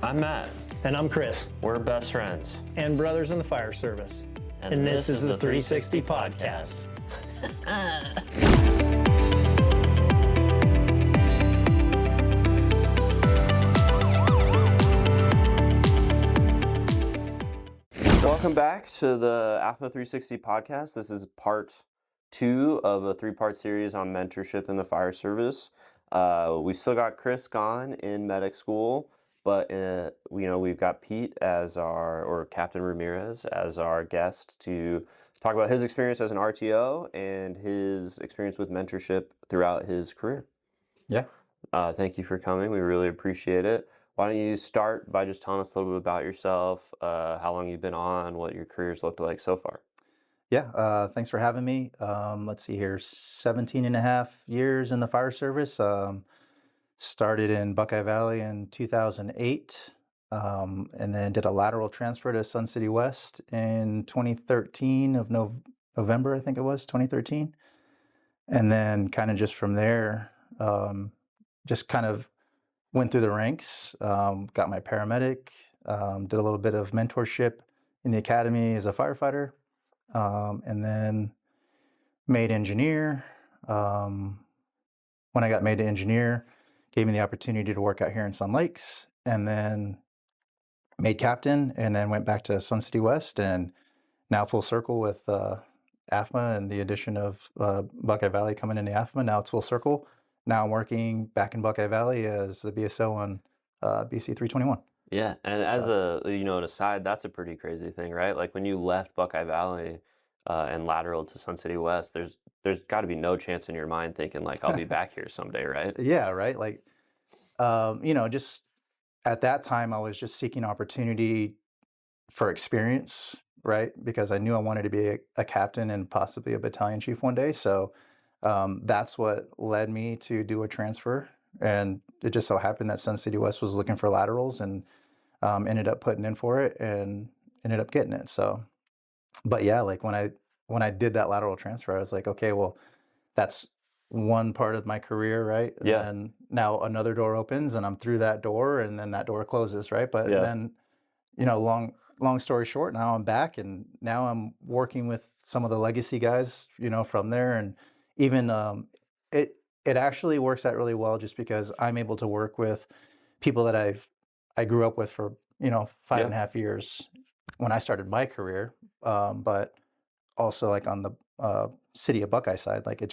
I'm Matt. And I'm Chris. We're best friends. And brothers in the fire service. And this is the 360 Podcast. Welcome back to the AFMA 360 Podcast. This is part 2 of a 3-part series on mentorship in the fire service. We've still got Chris gone in medic school, but we've got Pete or Captain Ramirez as our guest to talk about his experience as an RTO and his experience with mentorship throughout his career. Yeah. Thank you for coming. We really appreciate it. Why don't you start by just telling us a little bit about yourself, how long you've been on, what your career's looked like so far. Yeah, thanks for having me. Let's see here, 17 and a half years in the fire service. Started in Buckeye Valley in 2008, and then did a lateral transfer to Sun City West in 2013 of November, I think it was, 2013. And then kind of just from there, just kind of went through the ranks, got my paramedic, did a little bit of mentorship in the academy as a firefighter, and then made engineer. When I got made engineer, gave me the opportunity to work out here in Sun Lakes, and then made captain, and then went back to Sun City West, and now full circle with AFMA and the addition of Buckeye Valley coming into AFMA. Now it's full circle. Now I'm working back in Buckeye Valley as the BSO on BC 321. Yeah, and as an aside, that's a pretty crazy thing, right? Like when you left Buckeye Valley and lateral to Sun City West, there's got to be no chance in your mind thinking like I'll be back here someday, right? Yeah, right. Like, just at that time, I was just seeking opportunity for experience, right? Because I knew I wanted to be a captain and possibly a battalion chief one day. So that's what led me to do a transfer. And it just so happened that Sun City West was looking for laterals, and ended up putting in for it and ended up getting it. So, but yeah, like when I did that lateral transfer, I was like, okay, well, that's one part of my career, right? Yeah. And now another door opens and I'm through that door, and then that door closes, right? But then, long story short, now I'm back, and now I'm working with some of the legacy guys, from there. And even it actually works out really well just because I'm able to work with people that I grew up with for 5.5 years when I started my career, but also like on the city of Buckeye side, like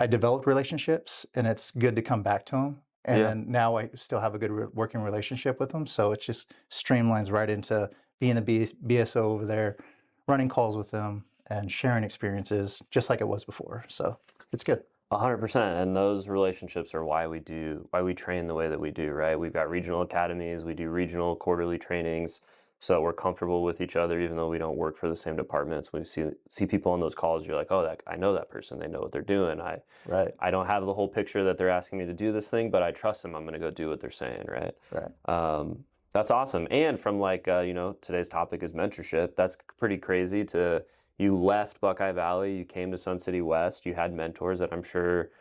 I developed relationships, and it's good to come back to them. And then now I still have a good working relationship with them. So it just streamlines right into being the BSO over there, running calls with them and sharing experiences just like it was before. So it's good. 100%. And those relationships are why we train the way that we do, right? We've got regional academies, we do regional quarterly trainings, so we're comfortable with each other, even though we don't work for the same departments. We see people on those calls, you're like, oh, I know that person. They know what they're doing. I don't have the whole picture that they're asking me to do this thing, but I trust them. I'm going to go do what they're saying, right? Right. That's awesome. And from today's topic is mentorship. That's pretty crazy you left Buckeye Valley, you came to Sun City West, you had mentors that I'm sure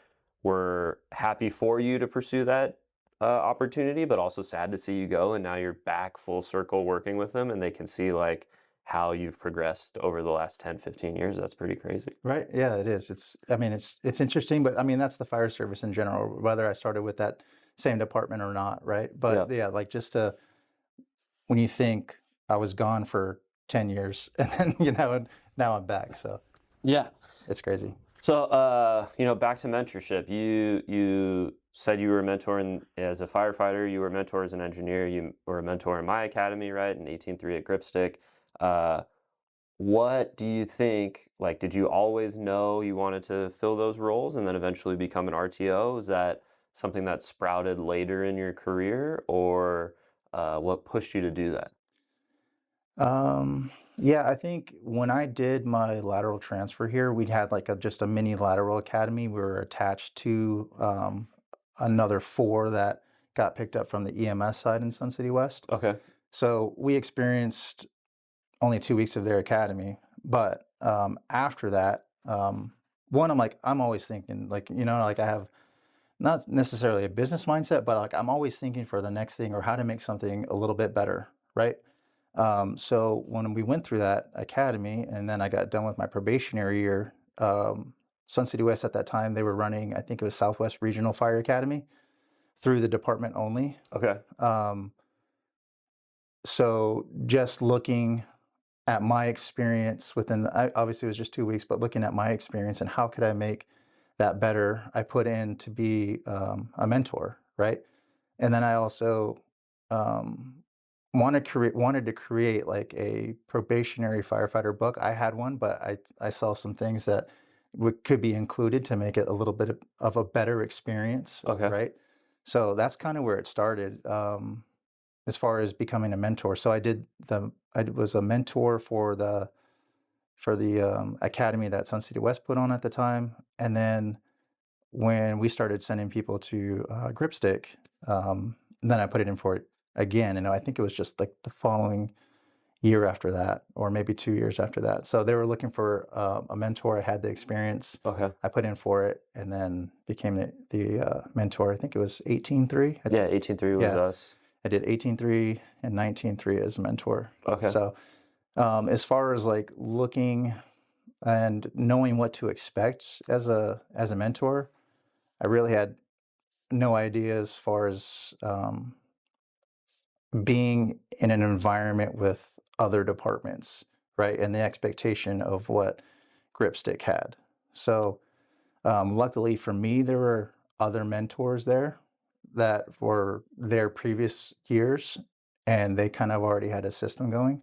were happy for you to pursue that opportunity, but also sad to see you go, and now you're back full circle working with them, and they can see like how you've progressed over the last 10-15 years. That's pretty crazy. Right. Yeah, it is. It's interesting, but that's the fire service in general, whether I started with that same department or not, right? But like when you think I was gone for 10 years and then now I'm back, so yeah, it's crazy. So back to mentorship. You said you were a mentor as a firefighter, you were a mentor as an engineer, you were a mentor in my academy, right, in 18-3 at Gripstick. What do you think, like, did you always know you wanted to fill those roles and then eventually become an RTO? Is that something that sprouted later in your career, or what pushed you to do that? Yeah, I think when I did my lateral transfer here, we'd had like just a mini lateral academy. We were attached to another 4 that got picked up from the EMS side in Sun City West. Okay. So we experienced only 2 weeks of their academy, but after that, I'm always thinking like, I have not necessarily a business mindset, but like I'm always thinking for the next thing or how to make something a little bit better, right? So when we went through that academy and then I got done with my probationary year, Sun City West at that time, they were running, I think it was Southwest Regional Fire Academy through the department only. Okay. So just looking at my experience obviously it was just 2 weeks, but looking at my experience and how could I make that better, I put in to be a mentor, right? And then I also wanted to create like a probationary firefighter book. I had one, but I saw some things that could be included to make it a little bit of a better experience, Okay. right? So that's kind of where it started. As far as becoming a mentor. So I was a mentor for the academy that Sun City West put on at the time. And then when we started sending people to Gripstick, then I put it in for it again. And I think it was just like the following year after that, or maybe 2 years after that. So they were looking for a mentor. I had the experience. Okay. I put in for it and then became the mentor. I think it was 18-3. Yeah, 18-3 was us. I did 18-3 and 19-3 as a mentor. Okay. So as far as like looking and knowing what to expect as a mentor, I really had no idea as far as being in an environment with other departments, right? And the expectation of what Gripstick had. So luckily for me, there were other mentors there that were there previous years and they kind of already had a system going.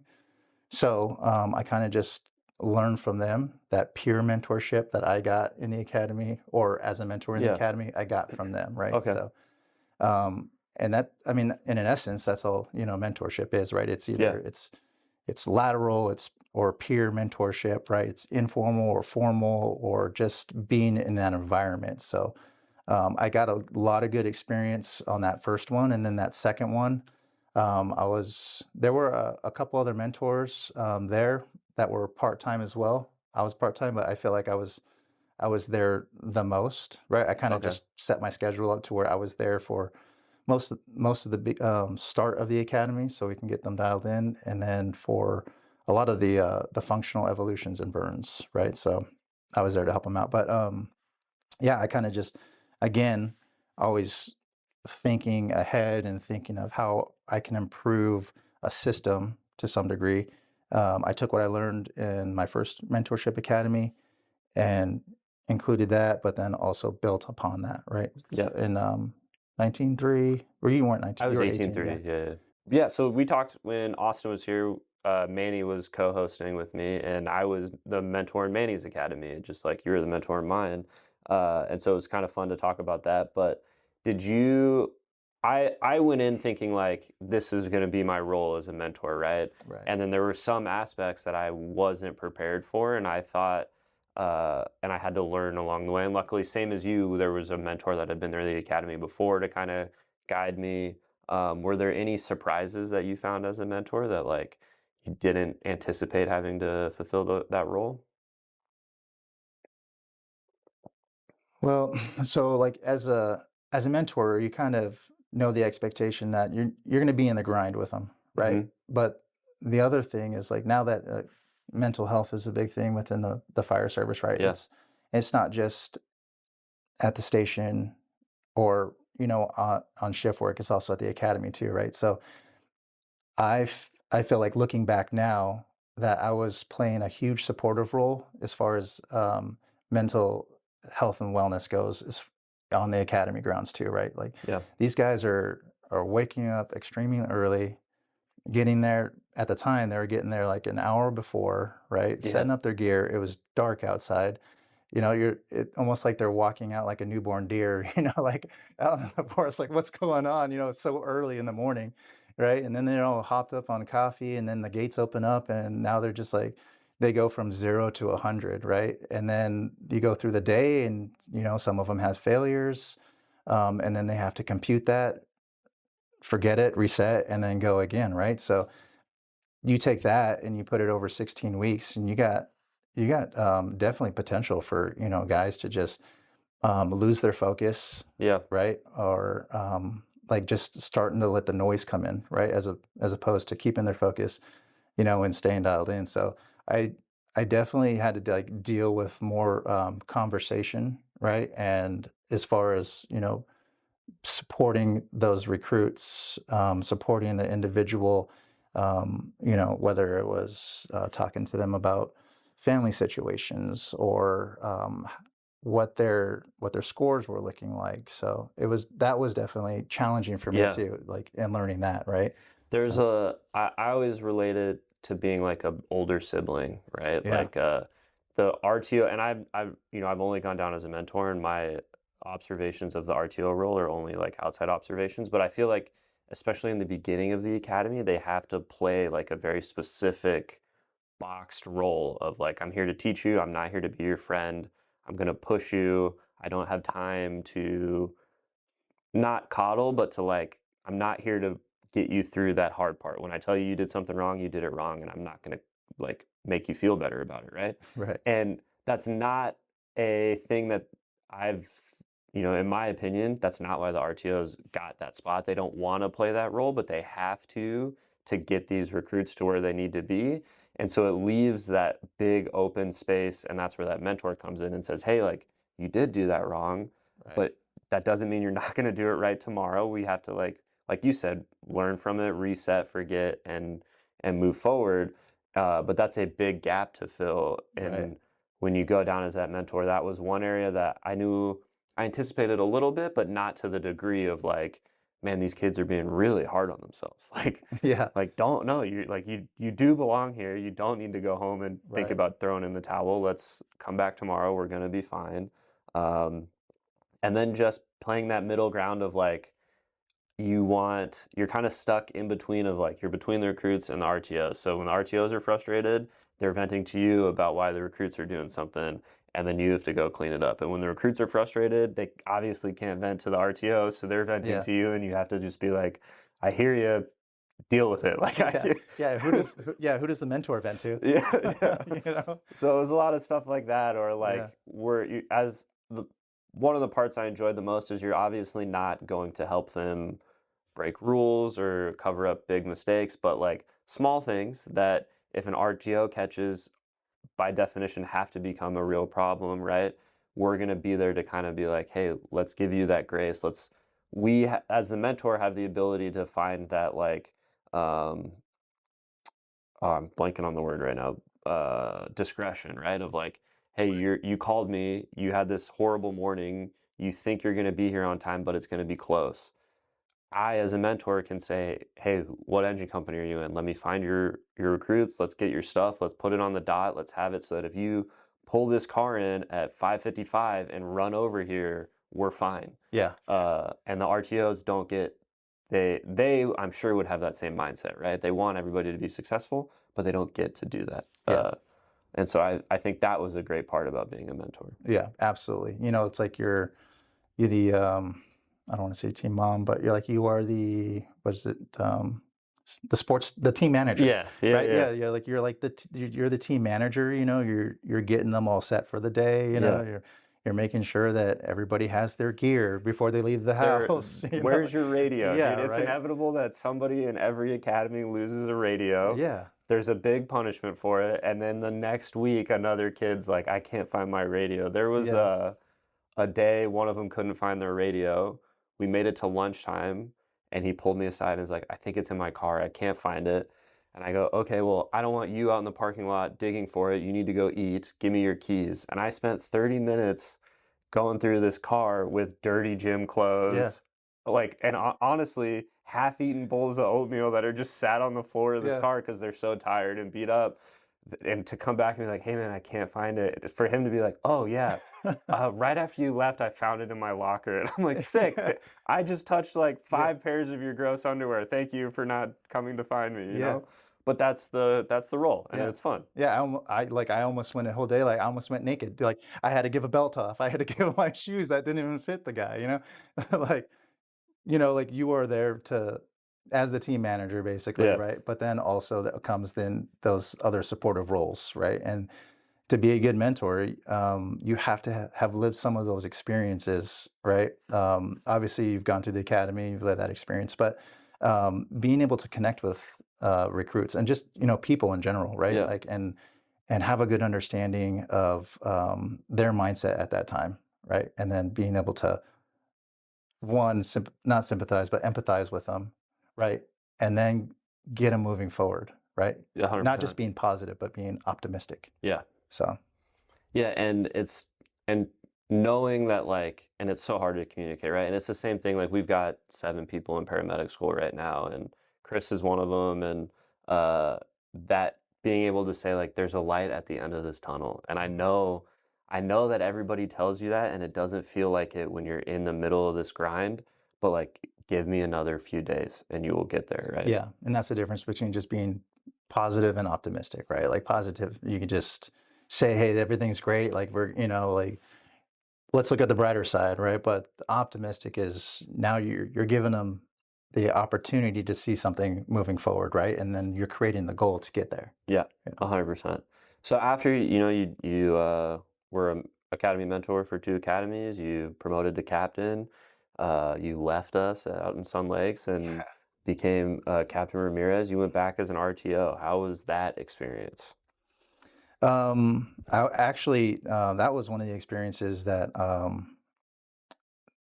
So I kind of just learned from them. That peer mentorship that I got in the academy or as a mentor in the academy, I got from them, right? Okay. So and that, I mean, in an essence, that's all, mentorship is, right? It's either it's lateral, or peer mentorship, right? It's informal or formal or just being in that environment. So I got a lot of good experience on that first one. And then that second one, there were a couple other mentors there that were part-time as well. I was part-time, but I feel like I was there the most, right? I kind of just set my schedule up to where I was there for most of the big start of the academy, so we can get them dialed in, and then for a lot of the functional evolutions and burns, right? So I was there to help them out. But yeah, I kind of just, again, always thinking ahead and thinking of how I can improve a system to some degree. I took what I learned in my first mentorship academy and included that, but then also built upon that, right? Yeah. In 19-3, or you weren't 19. I was you were 18-3. 18, Yeah. Yeah. So we talked when Austin was here. Manny was co-hosting with me, and I was the mentor in Manny's academy, just like you were the mentor in mine. And so it was kind of fun to talk about that. But did you? I went in thinking like this is going to be my role as a mentor, right? Right. And then there were some aspects that I wasn't prepared for, and I thought, and I had to learn along the way. And luckily, same as you, there was a mentor that had been there at the academy before to kind of guide me. Were there any surprises that you found as a mentor that like you didn't anticipate having to fulfill that role? Well, so like as a mentor, you kind of know the expectation that you're going to be in the grind with them, right? Mhm. But the other thing is like now that mental health is a big thing within the fire service, right? Yeah. It's not just at the station or on shift work. It's also at the academy too, right? So I feel like looking back now that I was playing a huge supportive role as far as mental health and wellness goes on the academy grounds too, right? Like Yeah. these guys are waking up extremely early, getting there at the time. They were getting there like an hour before, right? Yeah. Setting up their gear. It was dark outside. Almost like they're walking out like a newborn deer, like out in the forest, like what's going on? It's so early in the morning, right? And then they're all hopped up on coffee, and then the gates open up, and now they're just like, they go from 0 to 100, right? And then you go through the day, and some of them have failures, and then they have to compute that, forget it, reset, and then go again, right? So you take that and you put it over 16 weeks, and you got definitely potential for guys to just lose their focus, Yeah. right? Or like just starting to let the noise come in, right? As opposed to keeping their focus, and staying dialed in. So I I definitely had to like deal with more conversation, right? And as far as supporting those recruits, supporting the individual, whether it was talking to them about family situations or what their scores were looking like. So that was definitely challenging for me Yeah. too, like in learning that, right? There's So I always relate it to being like a older sibling, right? yeah, Like the RTO, and I've only gone down as a mentor, and my observations of the RTO role are only like outside observations, but I feel like especially in the beginning of the academy, they have to play like a very specific boxed role of like, I'm here to teach you, I'm not here to be your friend, I'm gonna push you, I don't have time to not coddle, but to like, I'm not here to get you through that hard part. When I tell you you did something wrong, you did it wrong, and I'm not gonna like make you feel better about it, right? right. And that's not a thing that I've, in my opinion, that's not why the RTOs got that spot. They don't want to play that role, but they have to get these recruits to where they need to be. And so it leaves that big open space, and that's where that mentor comes in and says, "Hey, like you did do that wrong, Right. but that doesn't mean you're not going to do it right tomorrow. We have to like you said, learn from it, reset, forget, and move forward." But that's a big gap to fill. Right. And when you go down as that mentor, that was one area that I knew I anticipated a little bit, but not to the degree of like, man, these kids are being really hard on themselves. Yeah. Like don't know you do belong here. You don't need to go home and think Right. about throwing in the towel. Let's come back tomorrow. We're gonna be fine. Um, and then just playing that middle ground of like, you're kind of stuck in between of like, you're between the recruits and the RTOs. So when the RTOs are frustrated, they're venting to you about why the recruits are doing something, and then you have to go clean it up. And when the recruits are frustrated, they obviously can't vent to the RTOs, so they're venting Yeah. to you, and you have to just be like, I hear you, deal with it. Like, Yeah. Yeah. Who does the mentor vent to? yeah, yeah. You know? So it was a lot of stuff like that, or Yeah. like one of the parts I enjoyed the most is you're obviously not going to help them break rules or cover up big mistakes, but like small things that if an RTO catches, by definition, have to become a real problem, right? We're going to be there to kind of be like, hey, let's give you that grace. As the mentor, have the ability to find that like, oh, I'm blanking on the word right now, discretion, right? Of like, hey, you called me, you had this horrible morning, you think you're going to be here on time, but it's going to be close. I, as a mentor, can say, hey, what engine company are you in? Let me find your recruits. Let's get your stuff. Let's put it on the dot. Let's have it so that if you pull this car in at 5:55 and run over here, we're fine. Yeah. And the RTOs don't get, they I'm sure would have that same mindset, right? They want everybody to be successful, but they don't get to do that. Yeah. And so I think that was a great part about being a mentor. Yeah. Absolutely. It's like you're the I don't want to say team mom, but you are the what is it the team manager, Yeah, yeah, right? yeah. Yeah, you're like you're the team manager. You're getting them all set for the day. Yeah. You're making sure that everybody has their gear before they leave the house. Where's your radio? Yeah, Dude, it's right. inevitable that somebody in every academy loses a radio. Yeah, There's a big punishment for it, and then the next week another kid's like, I can't find my radio. There was yeah, a day one of them couldn't find their radio. We made it to lunchtime, and he pulled me aside and was like, I think it's in my car. I can't find it. And I go, okay, well, I don't want you out in the parking lot digging for it. You need to go eat. Give me your keys. And I spent 30 minutes going through this car with dirty gym yeah, clothes, like, and honestly, half-eaten bowls of oatmeal that are just sat on the floor of this yeah, car because they're so tired and beat up. And to come back and be like, hey man, I can't find it. For him to be like, oh yeah, right after you left, I found it in my locker. And I'm like, sick. I just touched like yeah, 5 pairs of your gross underwear. Thank you for not coming to find me, you yeah, know? But that's the role, and yeah. it's fun. Yeah, I almost went a whole day. Like I almost went naked. Like I had to give a belt off. I had to give my shoes that didn't even fit the guy. Like like you are there to as the team manager basically, Yeah. right? But then also that comes then those other supportive roles, right? And to be a good mentor, you have to have lived some of those experiences, right? Obviously, you've gone through the academy, you've lived that experience, but being able to connect with recruits and just people in general, right? Yeah. Like and have a good understanding of their mindset at that time, right? And then being able to one not sympathize but empathize with them, right? And then get them moving forward, right? Yeah, Not 100%. just being positive, but being optimistic. Yeah. So. Yeah, and knowing that, like, and it's so hard to communicate, right? And it's the same thing, like we've got 7 people in paramedic school right now, and Chris is one of them, and that being able to say like there's a light at the end of this tunnel. And I know that everybody tells you that and it doesn't feel like it when you're in the middle of this grind, but like give me another few days and you will get there, right? Yeah, and that's the difference between just being positive and optimistic, right? Like positive, you can just say, "Hey, everything's great." Like like let's look at the brighter side, right? But the optimistic is now you're giving them the opportunity to see something moving forward, right? And then you're creating the goal to get there. Yeah, Yeah. 100%. So after you were an academy mentor for 2 academies, you promoted to captain, you left us out in Sun Lakes and became Captain Ramirez. You went back as an RTO. How was that experience? I actually that was one of the experiences that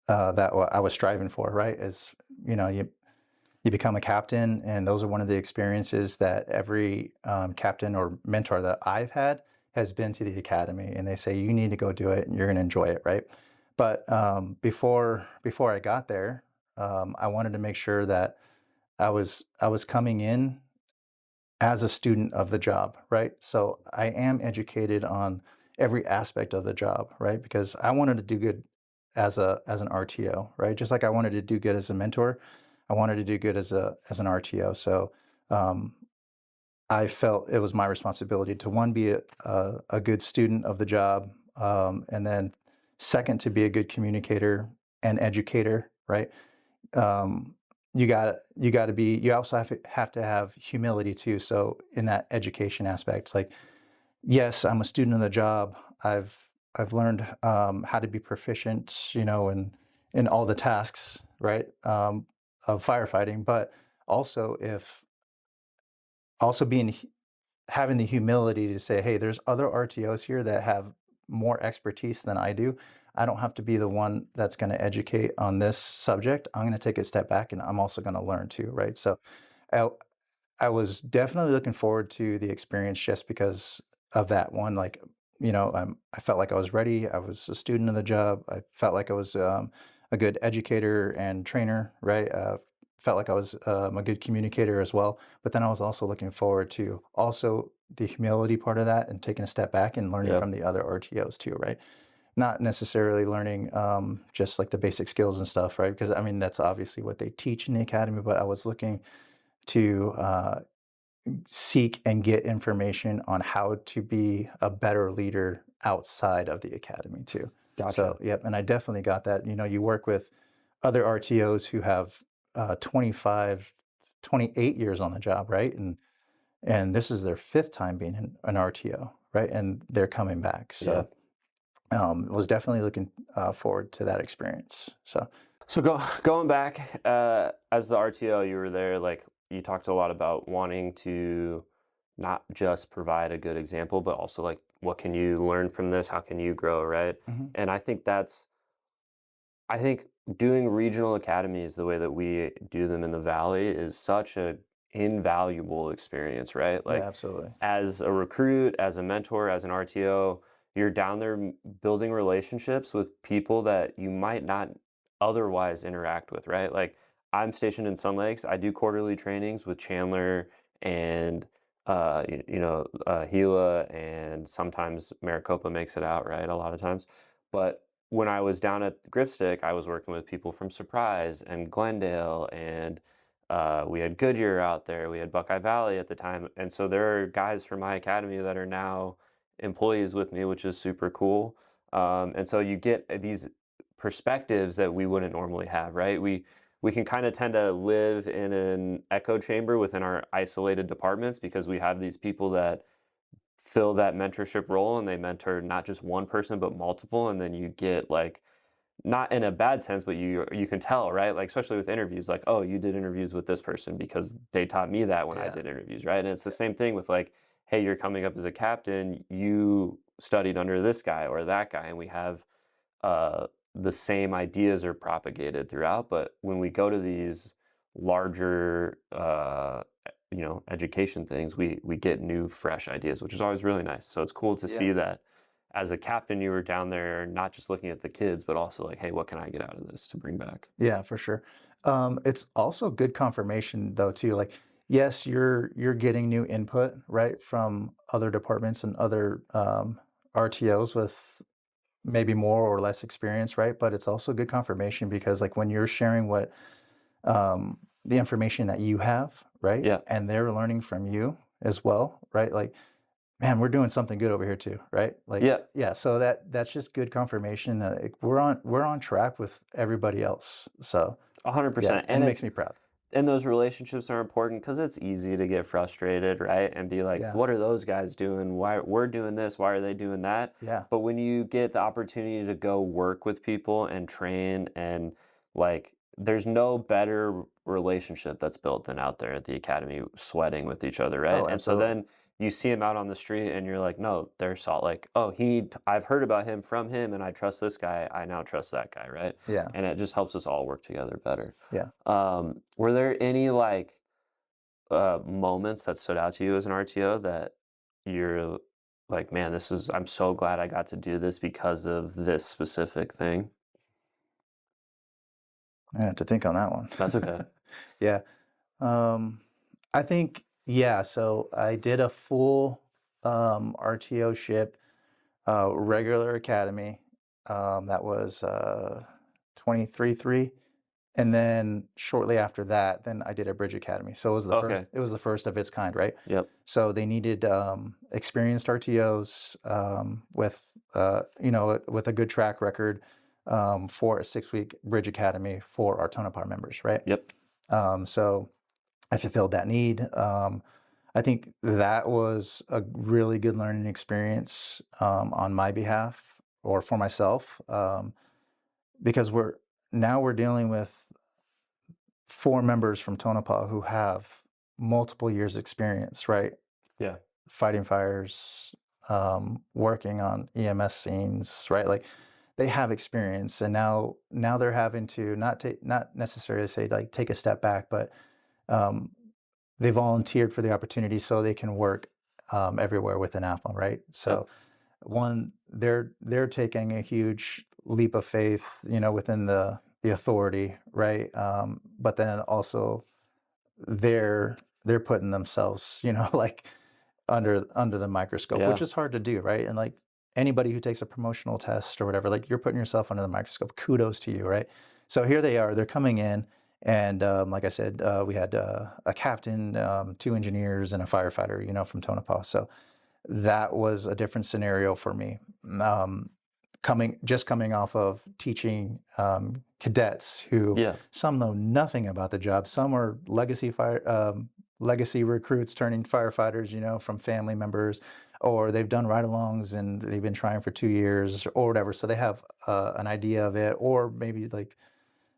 I was striving for, right? Is you become a captain, and those are one of the experiences that every captain or mentor that I've had has been to the academy, and they say you need to go do it, and you're going to enjoy it, right? But before I got there, I wanted to make sure that I was coming in as a student of the job, right? So I am educated on every aspect of the job, right? Because I wanted to do good as an RTO, right? Just like I wanted to do good as a mentor, I wanted to do good as an RTO. So um, I felt it was my responsibility to one be a good student of the job, and then second to be a good communicator and educator, right? um, you also have to have humility too. So in that education aspect, like, yes, I'm a student of the job. I've learned how to be proficient, in all the tasks, right, of firefighting. But also if also being having the humility to say, hey, there's other RTOs here that have more expertise than I do. I don't have to be the one that's going to educate on this subject. I'm going to take a step back and I'm also going to learn too, right? So I, I was definitely looking forward to the experience just because of that one. Like, I felt like I was ready. I was a student of the job. I felt like I was a good educator and trainer, right? Felt like I was a good communicator as well. But then I was also looking forward to also the humility part of that and taking a step back and learning Yep. from the other RTOs too, right? Not necessarily learning just like the basic skills and stuff, right? Because I mean, that's obviously what they teach in the academy, but I was looking to seek and get information on how to be a better leader outside of the academy too. Gotcha. So, yep, and I definitely got that. You work with other RTOs who have 25, 28 years on the job, right? And this is their 5th time being an RTO, right? And they're coming back. So, was definitely looking forward to that experience. So going back as the RTO, you were there, like you talked a lot about wanting to not just provide a good example, but also like what can you learn from this? How can you grow, right? Mhm. And I think doing regional academies the way that we do them in the Valley is such a invaluable experience, right? Yeah, Like absolutely. as a recruit, as a mentor, as an RTO, you're down there building relationships with people that you might not otherwise interact with, right? Like I'm stationed in Sun Lakes. I do quarterly trainings with Chandler and Gila, and sometimes Maricopa makes it out, right? A lot of times. But when I was down at Gripstick, I was working with people from Surprise and Glendale, and we had Goodyear out there. We had Buckeye Valley at the time. And so there are guys from my academy that are now employees with me, which is super cool. And so you get these perspectives that we wouldn't normally have, right? We can kind of tend to live in an echo chamber within our isolated departments because we have these people that fill that mentorship role and they mentor not just one person but multiple, and then you get like, not in a bad sense, but you can tell, right? Like especially with interviews, like, oh, you did interviews with this person because they taught me that when I Yeah. did interviews, right? And it's the same thing with like, hey, you're coming up as a captain, you studied under this guy or that guy, and we have the same ideas are propagated throughout. But when we go to these larger, education things, we get new, fresh ideas, which is always really nice. So it's cool to Yeah. see that as a captain, you were down there not just looking at the kids, but also like, hey, what can I get out of this to bring back? Yeah, for sure. It's also good confirmation though too. Like, yes, you're getting new input, right, from other departments and other RTOs with maybe more or less experience, right? But it's also good confirmation because like when you're sharing what the information that you have, right? Yeah. And they're learning from you as well, right? Like, man, we're doing something good over here too, right? Like, Yeah. yeah. So that's just good confirmation that like, we're on track with everybody else. So 100%. yeah, And it it's makes me proud. and those relationships are important because it's easy to get frustrated, right? And be like, Yeah. what are those guys doing? Why we're doing this? Why are they doing that? Yeah. But when you get the opportunity to go work with people and train, and like, there's no better relationship that's built than out there at the academy sweating with each other, right? Oh, And so absolutely. then you see him out on the street and you're like, no, they're salt. Like, oh, I've heard about him from him and I trust this guy. I now trust that guy, right? Yeah. And it just helps us all work together better. Yeah. Were there any like moments that stood out to you as an RTO that you're like, man, I'm so glad I got to do this because of this specific thing? I have to think on that one. That's okay. Yeah. I think, yeah, so I did a full RTO ship, regular academy. That was 23-3. And then shortly after that, then I did a bridge academy. So it was the Okay. it was the first of its kind, right? Yep. So they needed experienced RTOs with a good track record for a 6-week bridge academy for our Tonopah members, right? Yep. So I fulfilled that need. I think that was a really good learning experience on my behalf or for myself, because we're dealing with 4 members from Tonopah who have multiple years experience, right? Yeah. Fighting fires, working on EMS scenes, right? Like they have experience, and now they're having to not necessarily say like take a step back, but they volunteered for the opportunity so they can work everywhere within AFMA, right? So one, they're taking a huge leap of faith, within the authority, right? But then also they're putting themselves, like under the microscope, Yeah. which is hard to do, right? And like anybody who takes a promotional test or whatever, like you're putting yourself under the microscope. Kudos to you, right? So here they are, they're coming in, and like I said, we had a captain, 2 engineers, and a firefighter, from Tonopah. So that was a different scenario for me. Coming off of teaching cadets who Yeah. some know nothing about the job. Some are legacy recruits turning firefighters, from family members, or they've done ride-alongs and they've been trying for 2 years or whatever. So they have an idea of it, or maybe like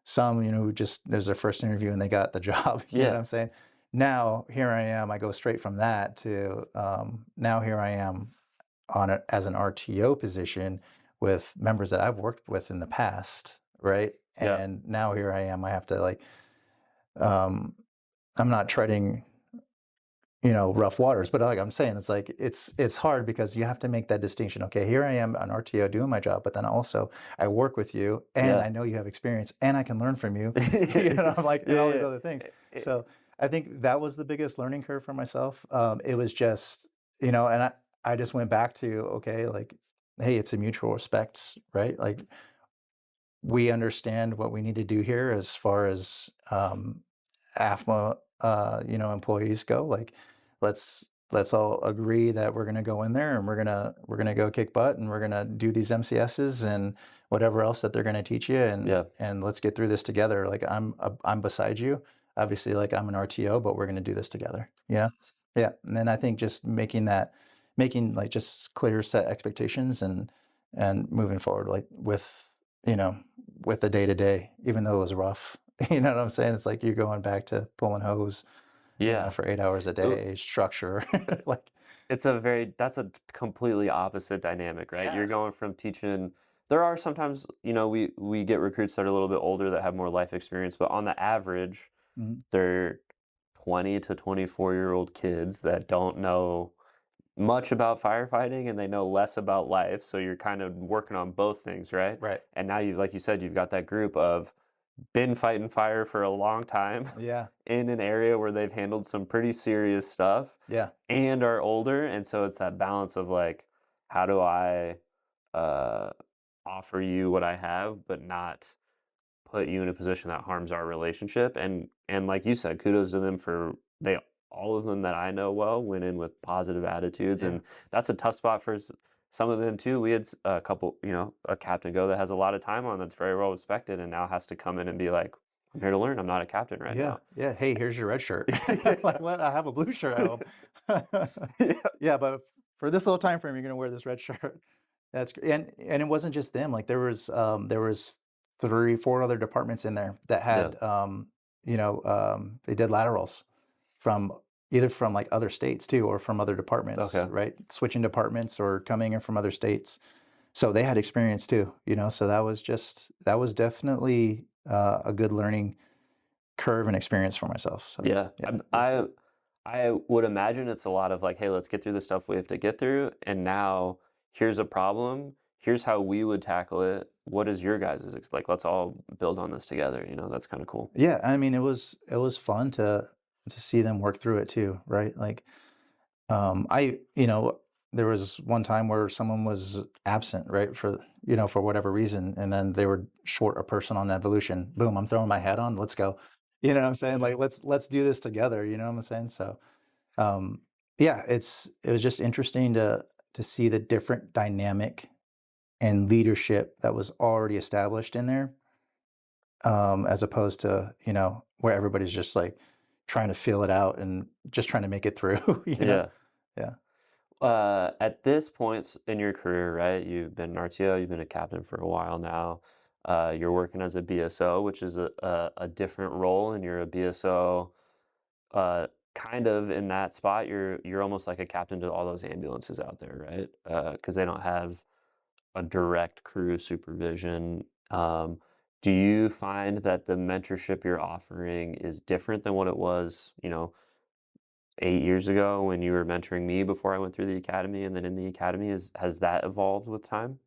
some, who just there's their first interview and they got the job. You know what I'm saying? Now here I am. I go straight from that to now here I am on it as an RTO position with members that I've worked with in the past, right? Yeah. And now here I am. I have to like, I'm not treading, rough waters, but like I'm saying, it's like it's hard because you have to make that distinction. Okay, here I am an RTO doing my job, but then also I work with you, and I know you have experience, and I can learn from you. I'm like, and all these other things. So I think that was the biggest learning curve for myself. It was just, and I just went back to, okay, like, hey, it's a mutual respect, right? Like we understand what we need to do here as far as AFMA, employees go. Like, let's all agree that we're gonna go in there and we're gonna go kick butt and we're gonna do these MCSs and whatever else that they're gonna teach you, and let's get through this together. Like I'm beside you. Obviously, like I'm an RTO, but we're gonna do this together. Yeah. And then I think just making that making like just clear set expectations and moving forward like with the day to day, even though it was rough. You know what I'm saying? It's like you're going back to pulling hose, Yeah. for 8 hours a Uh, day, structure. Like, that's a completely opposite dynamic, right? yeah. You're going from teaching. There are sometimes, we get recruits that are a little bit older that have more life experience, but on the average, Mhm. they're 20 to 24-year-old kids that don't know much about firefighting and they know less about life. So you're kind of working on both things, right? Right. And now like you said, you've got that group of been fighting fire for a long time Yeah. in an area where they've handled some pretty serious stuff Yeah. and are older. And so it's that balance of like, how do I uh, offer you what I have, but not put you in a position that harms our relationship? And like you said, kudos to them for they all of them that I know well went in with positive attitudes, Yeah. and that's a tough spot for some of them too. We had a couple, a captain go that has a lot of time on that's very well respected, and now has to come in and be like, "I'm here to learn. I'm not a captain right Yeah. now." Yeah. Hey, here's your red shirt. Like, Yeah. what? I have a blue shirt at home. Yeah. Yeah, but for this little time frame, you're gonna wear this red shirt. That's great. And it wasn't just them. Like there was 3, 4 other departments in there that Yeah. had they did laterals from either from like other states too, or from other departments, Okay. right? Switching departments or coming in from other states. So they had experience too, so that was definitely a good learning curve and experience for myself. So Yeah. yeah, it was I good. I would imagine it's a lot of like, hey, let's get through the stuff we have to get through, and now here's a problem. Here's how we would tackle it. What is your guys' like? Let's all build on this together. That's kind of cool. Yeah, I mean it was fun to see them work through it too, right? Like I there was one time where someone was absent, right, for whatever reason, and then they were short a person on evolution. Boom, I'm throwing my hat on. Let's go. You know what I'm saying? Like let's do this together, you know what I'm saying? So um yeah, it was just interesting to see the different dynamic and leadership that was already established in there, as opposed to, where everybody's just like trying to fill it out and just trying to make it through, you know? Yeah. Yeah. At this point in your career, right? You've been an RTO, you've been a captain for a while now. You're working as a BSO, which is a different role, and you're a BSO. Uh, kind of in that spot, you're almost like a captain to all those ambulances out there, right? Because they don't have a direct crew supervision. Do you find that the mentorship you're offering is different than what it was, 8 years ago when you were mentoring me before I went through the academy, and then in the academy, has that evolved with time?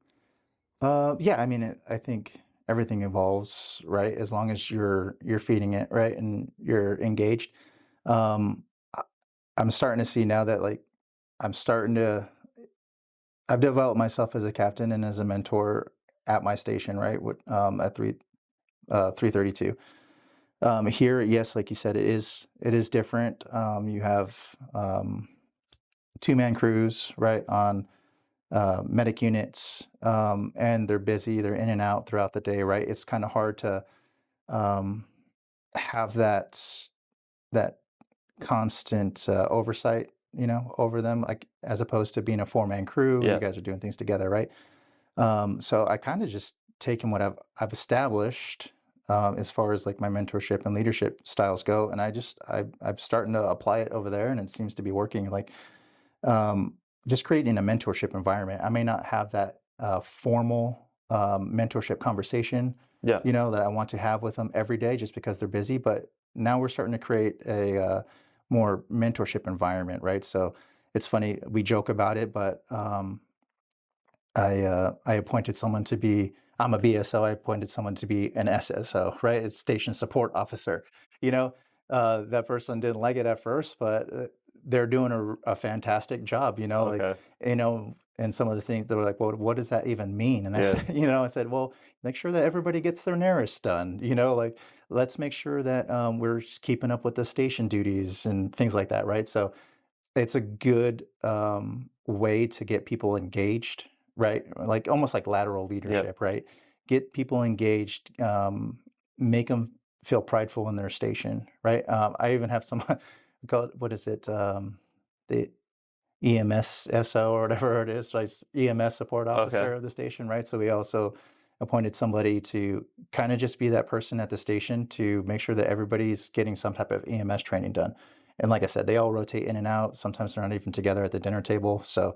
Yeah, I mean, I think everything evolves, right? As long as you're feeding it, right, and you're engaged. Um, I, I'm starting to see now that like I'm starting to I've developed myself as a captain and as a mentor at my station, right? At 332. Here, yes, like you said, it is different. You have 2-man crews, right, on medic units, and they're busy. They're in and out throughout the day, right? It's kind of hard to um, have that constant oversight, over them, like as opposed to being a 4-man crew. You Yeah. guys are doing things together, right? So I kind of just taken what I've established, as far as like my mentorship and leadership styles go, and I'm starting to apply it over there, and it seems to be working. Like um, just creating a mentorship environment. I may not have that formal mentorship conversation, Yeah. that I want to have with them every day, just because they're busy. But now we're starting to create a more mentorship environment, right? So it's funny, we joke about it, but I appointed someone to be. I'm a BSO. I appointed someone to be an SSO, right? It's station support officer. You know, that person didn't like it at first, but they're doing a fantastic job. Like Okay. and some of the things they were like, well, what does that even mean? And I Yeah. said, I said, well, make sure that everybody gets their NERIS done. Like let's make sure that we're just keeping up with the station duties and things like that, right? So it's a good way to get people engaged, right? Like almost like lateral Yep. leadership, right? Get people engaged, make them feel prideful in their station, right? I even have some, what is it? EMS SO or whatever it is, like EMS support officer Okay. of the station, right? So we also appointed somebody to kind of just be that person at the station to make sure that everybody's getting some type of EMS training done. And like I said, they all rotate in and out. Sometimes they're not even together at the dinner table. So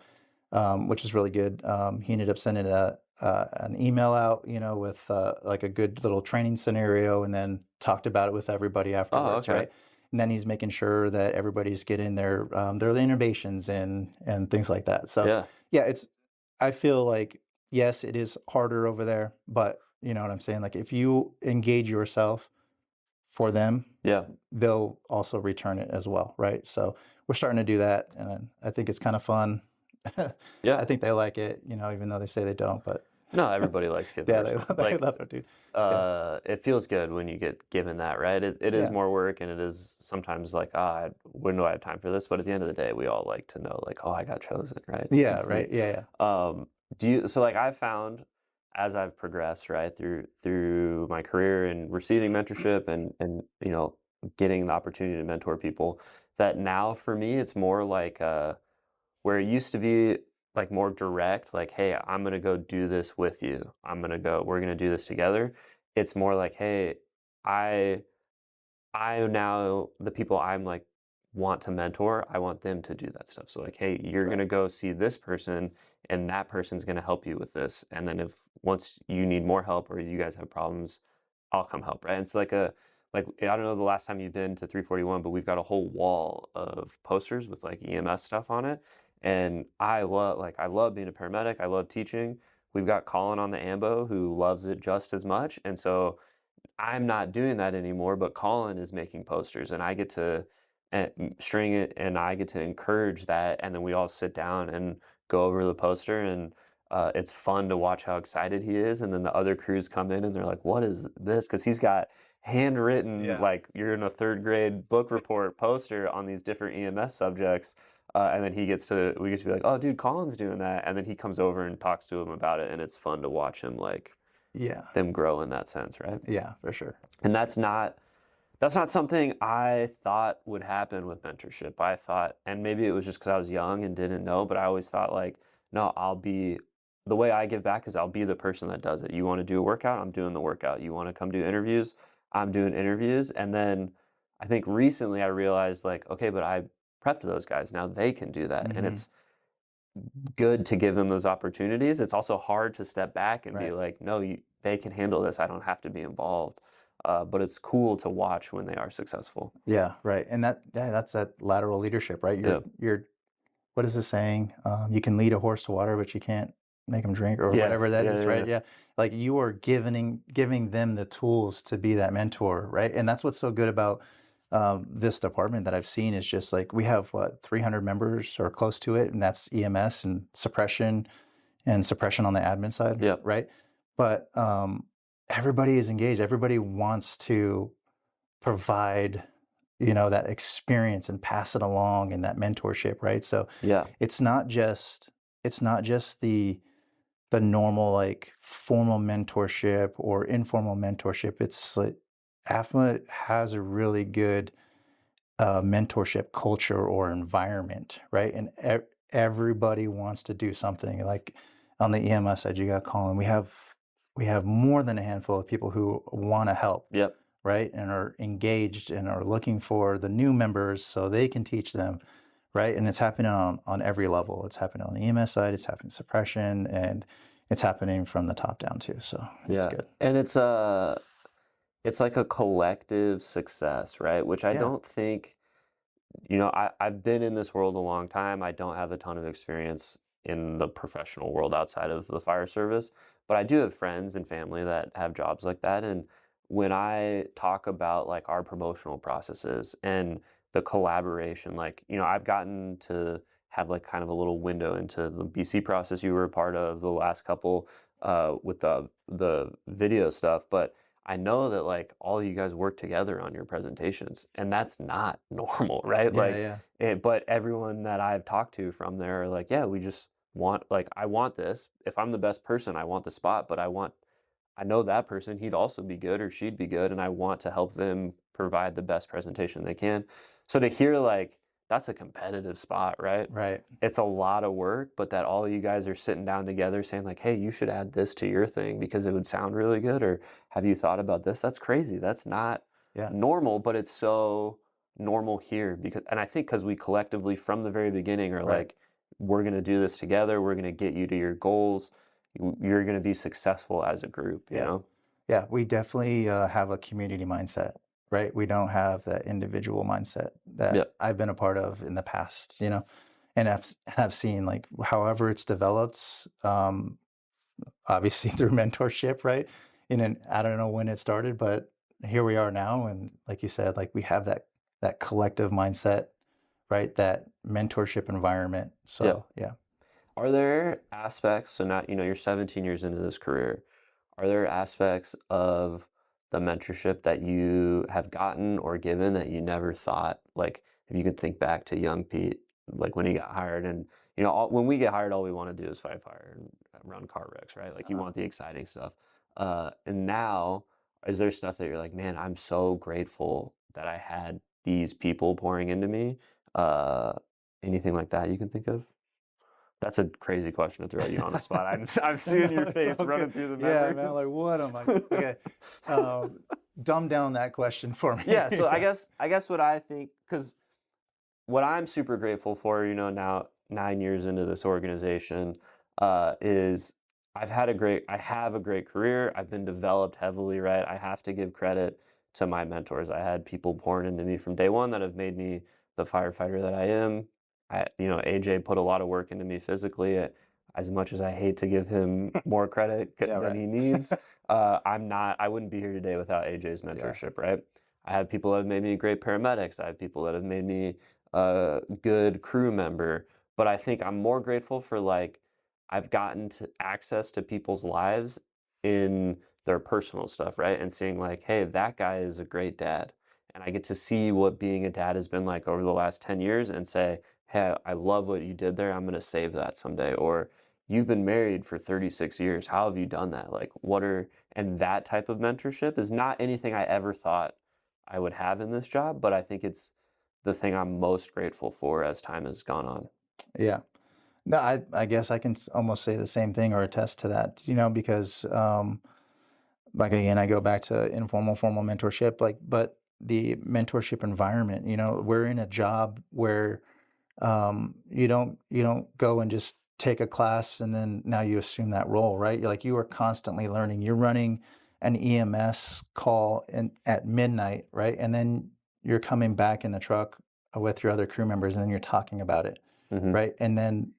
which is really good. He ended up sending an email out, with like a good little training scenario, and then talked about it with everybody Oh, afterwards, okay. right? And then he's making sure that everybody's getting their innovations in and things like that. So Yeah. yeah, I feel like yes, it is harder over there, but you know what I'm saying? Like if you engage yourself for them, Yeah. they'll also return it as well, right? So we're starting to do that, and I think it's kind of fun. I Yeah. think they like it, even though they say they don't, but No, everybody likes giving yeah, they like love it, dude. Yeah, it feels good when you get given that, right? It is yeah, more work, and it is sometimes like, when do I have time for this? But at the end of the day, we all like to know, like, oh, I got chosen, right? yeah, That's right, neat. yeah, yeah, So like I've found as I've progressed, right, through my career and receiving mentorship and getting the opportunity to mentor people, that now for me it's more like where it used to be like more direct, like, hey, I'm gonna go do this with you. We're gonna do this together. It's more like, hey, I I now the people I'm like want to mentor, I want them to do that stuff. So like, hey, you're right, gonna go see this person and that person's gonna help you with this. And then if once you need more help or you guys have problems, I'll come help, right? And it's like I don't know the last time you've been to 341, but we've got a whole wall of posters with like EMS stuff on it. And I love being a paramedic. I love teaching. We've got Colin on the AMBO who loves it just as much. And so I'm not doing that anymore, but Colin is making posters and I get to string it and I get to encourage that. And then we all sit down and go over the poster and it's fun to watch how excited he is. And then the other crews come in and they're like, what is this? Because he's got handwritten, yeah, like you're in a third grade book report poster on these different EMS subjects. And then we get to be like, oh, dude, Colin's doing that. And then he comes over and talks to him about it. And it's fun to watch him like yeah, them grow in that sense, right? yeah, for sure. And that's not something I thought would happen with mentorship. I thought, and maybe it was just because I was young and didn't know, but I always thought like, no, the way I give back is I'll be the person that does it. You want to do a workout? I'm doing the workout. You want to come do interviews? I'm doing interviews. And then I think recently I realized like, okay, but I prepped those guys. Now they can do that. And Hmm. it's good to give them those opportunities. It's also hard to step back and be Right. like, no, they can handle this. I don't have to be involved. But it's cool to watch when they are successful. Yeah, right. And that's that lateral leadership, right? Yeah. You're what is the saying? You can lead a horse to water, but you can't make them drink, or Yeah. whatever that Yeah. is, Yeah. right? Yeah. Yeah. Like you are giving them the tools to be that mentor, right? And that's what's so good about this department that I've seen is just like we have what 300 members or close to it, and that's EMS and suppression on the admin side, Yeah. right? But everybody is engaged. Everybody wants to provide, that experience and pass it along and that mentorship, right? So Yeah. it's not just the normal like formal mentorship or informal mentorship. It's like AFMA has a really good mentorship culture or environment, right? And everybody wants to do something. Like on the EMS side, you got Colin. We have more than a handful of people who want to help, Yep. right? And are engaged and are looking for the new members so they can teach them, right? And it's happening on every level. It's happening on the EMS side, it's happening suppression, and it's happening from the top down too. So it's Yeah. good. And it's like a collective success, right? Which I Yeah. don't think, I've been in this world a long time. I don't have a ton of experience in the professional world outside of the fire service, but I do have friends and family that have jobs like that. And when I talk about like our promotional processes and the collaboration, like, I've gotten to have like kind of a little window into the BC process you were a part of the last couple with the video stuff, but I know that like all you guys work together on your presentations, and that's not normal, right? Yeah, Like, yeah. but everyone that I've talked to from there are like, yeah, we just want, like, I want this. If I'm the best person, I want the spot, but I know that person, he'd also be good or she'd be good, and I want to help them provide the best presentation they can. So to hear like that's a competitive spot, right? Right. It's a lot of work, but that all you guys are sitting down together saying like, hey, you should add this to your thing because it would sound really good, or have you thought about this? That's crazy. That's not Yeah. normal, but it's so normal here and I think because we collectively from the very beginning are Right. like, we're going to do this together. We're going to get you to your goals. You're going to be successful as a group, you Yeah. know? Yeah, we definitely have a community mindset, right? We don't have that individual mindset that Yeah. I've been a part of in the past, and have seen like however it's developed, obviously through mentorship, right? And I don't know when it started, but here we are now, and like you said, like we have that collective mindset, right? That mentorship environment. So yeah. Are there aspects, so now, you're 17 years into this career, are there aspects of the mentorship that you have gotten or given that you never thought, like if you could think back to young Pete, like when he got hired and, when we get hired, all we want to do is fight fire and run car wrecks, right? Like you want the exciting stuff. And now, is there stuff that you're like, man, I'm so grateful that I had these people pouring into me? Anything like that you can think of? That's a crazy question to throw you on the spot. I'm seeing your It's face okay. running through the Yeah, memories. man, like what am I? Okay, dumb down that question for me. Yeah, so I guess what I think, because what I'm super grateful for, now 9 years into this organization, is I have a great career. I've been developed heavily, right? I have to give credit to my mentors. I had people pouring into me from day one that have made me the firefighter that I am. AJ put a lot of work into me physically. As much as I hate to give him more credit Yeah, than right. he needs, I wouldn't be here today without AJ's mentorship, right? I have people that have made me great paramedics. I have people that have made me a good crew member. But I think I'm more grateful for like I've gotten to access to people's lives in their personal stuff, right? And seeing like, hey, that guy is a great dad. And I get to see what being a dad has been like over the last 10 years and say, hey, I love what you did there. I'm going to save that someday. Or you've been married for 36 years. How have you done that? Like, and that type of mentorship is not anything I ever thought I would have in this job, but I think it's the thing I'm most grateful for as time has gone on. Yeah. No, I guess I can almost say the same thing or attest to that, because like again, I go back to informal, formal mentorship, like, but the mentorship environment, we're in a job where you don't go and just take a class and then now you assume that role, right? You are constantly learning. You're running an EMS call at midnight, right? And then you're coming back in the truck with your other crew members and then you're talking about it, right? And then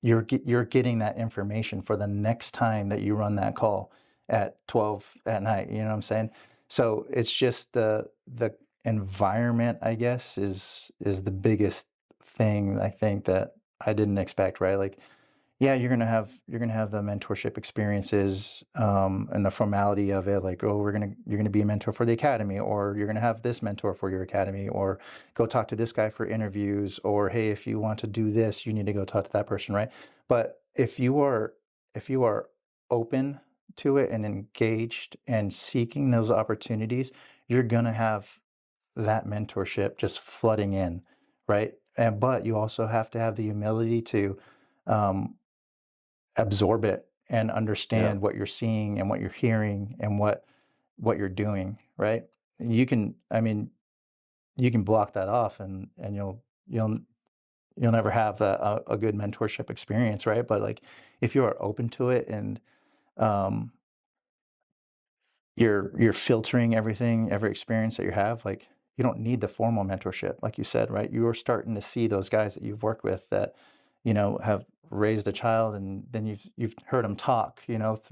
you're getting that information for the next time that you run that call at 12 at night. You know what I'm saying? So it's just the environment, I guess, is the biggest thing I think that I didn't expect, right? Like, yeah, you're gonna have the mentorship experiences, and the formality of it, like, oh, you're gonna be a mentor for the academy, or you're gonna have this mentor for your academy, or go talk to this guy for interviews, or hey, if you want to do this, you need to go talk to that person, right? But if you are open to it and engaged and seeking those opportunities, you're gonna have that mentorship just flooding in, right? But you also have to have the humility to um, absorb it and Yeah. understand what you're seeing and what you're hearing and what you're doing, right? I mean, you can block that off and you'll never have a good mentorship experience, right? But like if you are open to it and um, you're filtering everything, every experience that you have, like you don't need the formal mentorship, like you said, right? You're starting to see those guys that you've worked with that, have raised a child, and then you've heard them talk,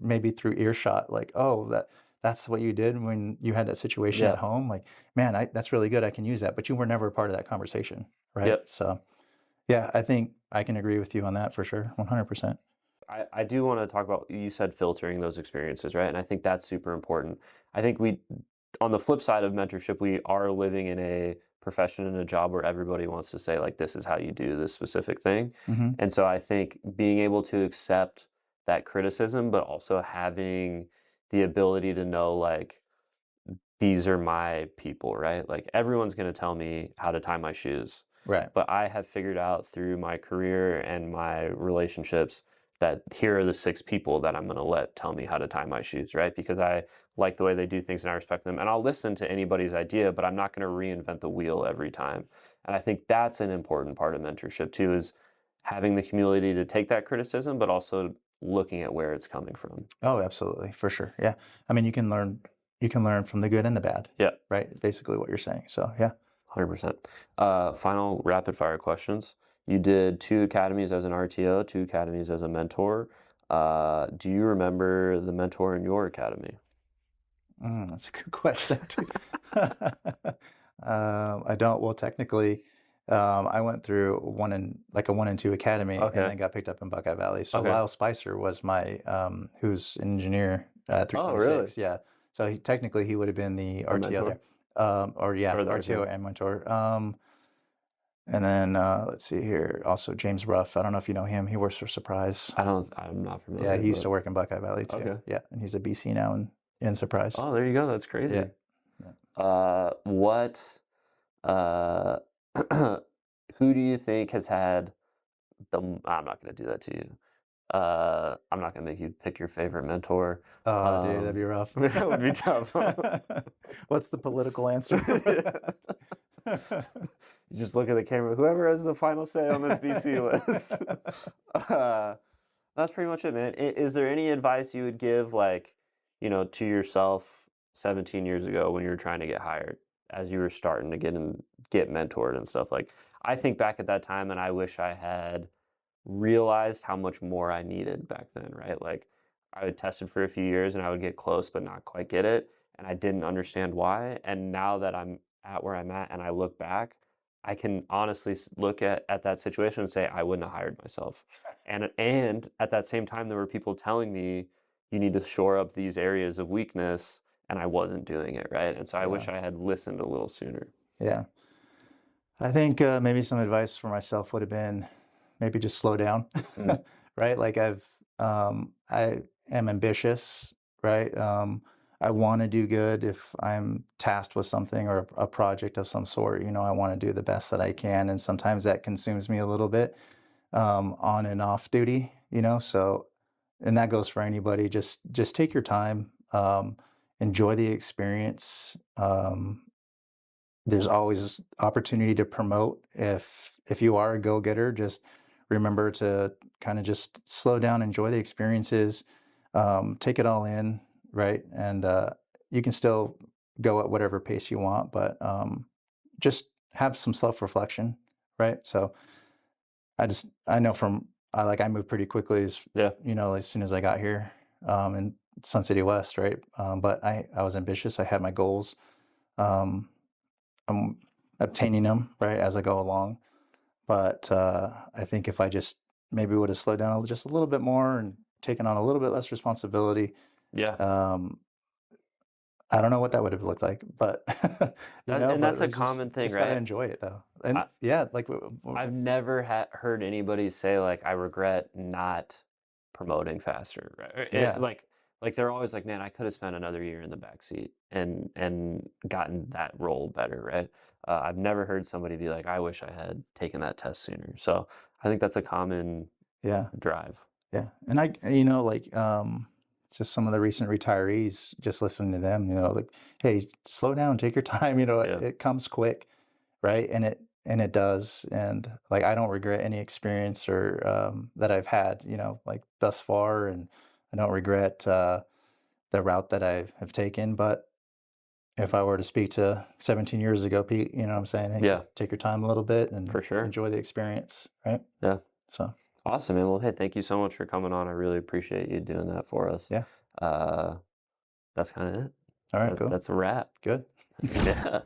maybe through earshot, like, oh, that's what you did when you had that situation at Yeah. home. Like, man, that's really good. I can use that, but you were never a part of that conversation, right? Yep. So, yeah, I think I can agree with you on that for sure, 100%. I do want to talk about, you said filtering those experiences, right? And I think that's super important. I think on the flip side of mentorship, we are living in a profession and a job where everybody wants to say, like, this is how you do this specific thing. Mm-hmm. And so I think being able to accept that criticism, but also having the ability to know, like, these are my people, right? Like, everyone's going to tell me how to tie my shoes. Right. But I have figured out through my career and my relationships that here are the 6 people that I'm going to let tell me how to tie my shoes, right? Because I like the way they do things and I respect them. And I'll listen to anybody's idea, but I'm not going to reinvent the wheel every time. And I think that's an important part of mentorship too, is having the humility to take that criticism, but also looking at where it's coming from. Oh, absolutely, for sure. Yeah. I mean, you can learn from the good and the bad. Yeah. Right. Basically what you're saying. So yeah. 100%. Final rapid fire questions. You did 2 academies as an RTO, 2 academies as a mentor. Do you remember the mentor in your academy? That's a good question too. I don't. Well, technically, I went through a 1 and 2 academy, and then got picked up in Buckeye Valley. So Lyle Spicer was my who's an engineer at 326. Yeah. So technically he would have been the RTO mentor? there. Or yeah, Or the RTO and mentor. And then let's see here. Also James Ruff. I don't know if you know him. He works for Surprise. I'm not familiar. Yeah, he used to work in Buckeye Valley too. Okay. Yeah, and he's a BC now in Surprise. Oh, there you go. That's crazy. Yeah. What who do you think has had I'm not going to do that to you. I'm not going to make you pick your favorite mentor. Oh, dude, that'd be rough. That would be tough. What's the political answer? You just look at the camera. Whoever has the final say on this BC list. That's pretty much it, man. Is there any advice you would give, like, to yourself 17 years ago when you were trying to get hired, as you were starting to get mentored and stuff? Like, I think back at that time, and I wish I had realized how much more I needed back then, right? Like, I would tested for a few years and I would get close but not quite get it, and I didn't understand why. And now that I'm at where I'm at and I look back, I can honestly look at that situation and say I wouldn't have hired myself. And at that same time, there were people telling me you need to shore up these areas of weakness, and I wasn't doing it, right? And so I wish I had listened a little sooner. Yeah. I think maybe some advice for myself would have been maybe just slow down, right? Like I am ambitious, right? I want to do good if I'm tasked with something or a project of some sort. I want to do the best that I can, and sometimes that consumes me a little bit on and off duty. So, and that goes for anybody. Just take your time, enjoy the experience. There's always opportunity to promote. If you are a go-getter, just remember to kind of just slow down, enjoy the experiences, take it all in, right? And you can still go at whatever pace you want, but just have some self-reflection, right? So I know I moved pretty quickly as soon as I got here in Sun City West, right? But I was ambitious. I had my goals. I'm obtaining them, right, as I go along. But I think if I just maybe would have slowed down just a little bit more and taken on a little bit less responsibility, I don't know what that would have looked like, but and that's a common thing, just right? Gotta enjoy it though, and I've never heard anybody say like I regret not promoting faster, right? Yeah. Like they're always like, man, I could have spent another year in the back seat and gotten that role better, right? I've never heard somebody be like, I wish I had taken that test sooner. So I think that's a common drive. Yeah, and just some of the recent retirees, just listening to them, like, hey, slow down, take your time. It comes quick, right? And it does. And like, I don't regret any experience or that I've had, like thus far, and I don't regret the route that I have taken. But if I were to speak to 17 years ago, Pete, you know what I'm saying? Hey, just take your time a little bit and for sure enjoy the experience, right? Yeah. So awesome, man. Well, hey, thank you so much for coming on. I really appreciate you doing that for us. Yeah. That's kind of it. All right, cool. That's a wrap. Good. Yeah.